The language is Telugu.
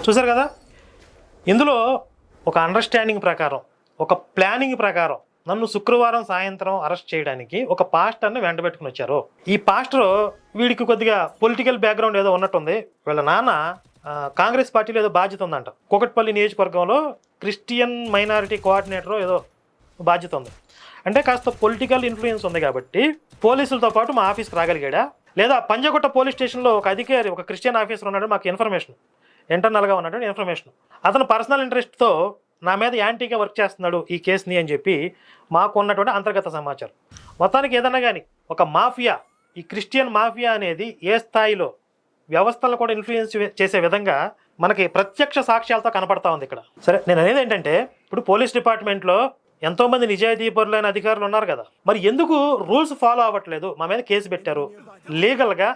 చూసారు కదా, ఇందులో ఒక అండర్స్టాండింగ్ ప్రకారం, ఒక ప్లానింగ్ ప్రకారం నన్ను శుక్రవారం సాయంత్రం అరెస్ట్ చేయడానికి ఒక పాస్టర్ని వెంట పెట్టుకుని వచ్చారు. ఈ పాస్టర్ వీడికి కొద్దిగా పొలిటికల్ బ్యాక్గ్రౌండ్ ఏదో ఉన్నట్టుంది. వీళ్ళ నాన్న కాంగ్రెస్ పార్టీలో ఏదో బాధ్యత ఉందంట. కూకట్పల్లి నియోజకవర్గంలో క్రిస్టియన్ మైనారిటీ కోఆర్డినేటర్ ఏదో బాధ్యత ఉంది. అంటే కాస్త పొలిటికల్ ఇన్ఫ్లుయెన్స్ ఉంది కాబట్టి పోలీసులతో పాటు మా ఆఫీస్కి రాగలిగాడా, లేదా పంజగుట్ట పోలీస్ స్టేషన్లో ఒక అధికారి, ఒక క్రిస్టియన్ ఆఫీసర్ ఉన్నాడు, మాకు ఇన్ఫర్మేషన్, ఇంటర్నల్గా ఉన్నాడు ఇన్ఫర్మేషన్, అతను పర్సనల్ ఇంట్రెస్ట్తో నా మీద యాంటీగా వర్క్ చేస్తున్నాడు ఈ కేసుని అని చెప్పి మాకు ఉన్నటువంటి అంతర్గత సమాచారం. మొత్తానికి ఏదన్నా కానీ ఒక మాఫియా, ఈ క్రిస్టియన్ మాఫియా అనేది ఏ స్థాయిలో వ్యవస్థలను కూడా ఇన్ఫ్లుయెన్స్ చేసే విధంగా మనకి ప్రత్యక్ష సాక్ష్యాలతో కనపడతా ఉంది ఇక్కడ. సరే, నేను అనేది ఏంటంటే, ఇప్పుడు పోలీస్ డిపార్ట్మెంట్లో ఎంతోమంది నిజాయితీపరులైన అధికారులు ఉన్నారు కదా, మరి ఎందుకు రూల్స్ ఫాలో అవ్వట్లేదు? మా మీద కేసు పెట్టారు, లీగల్గా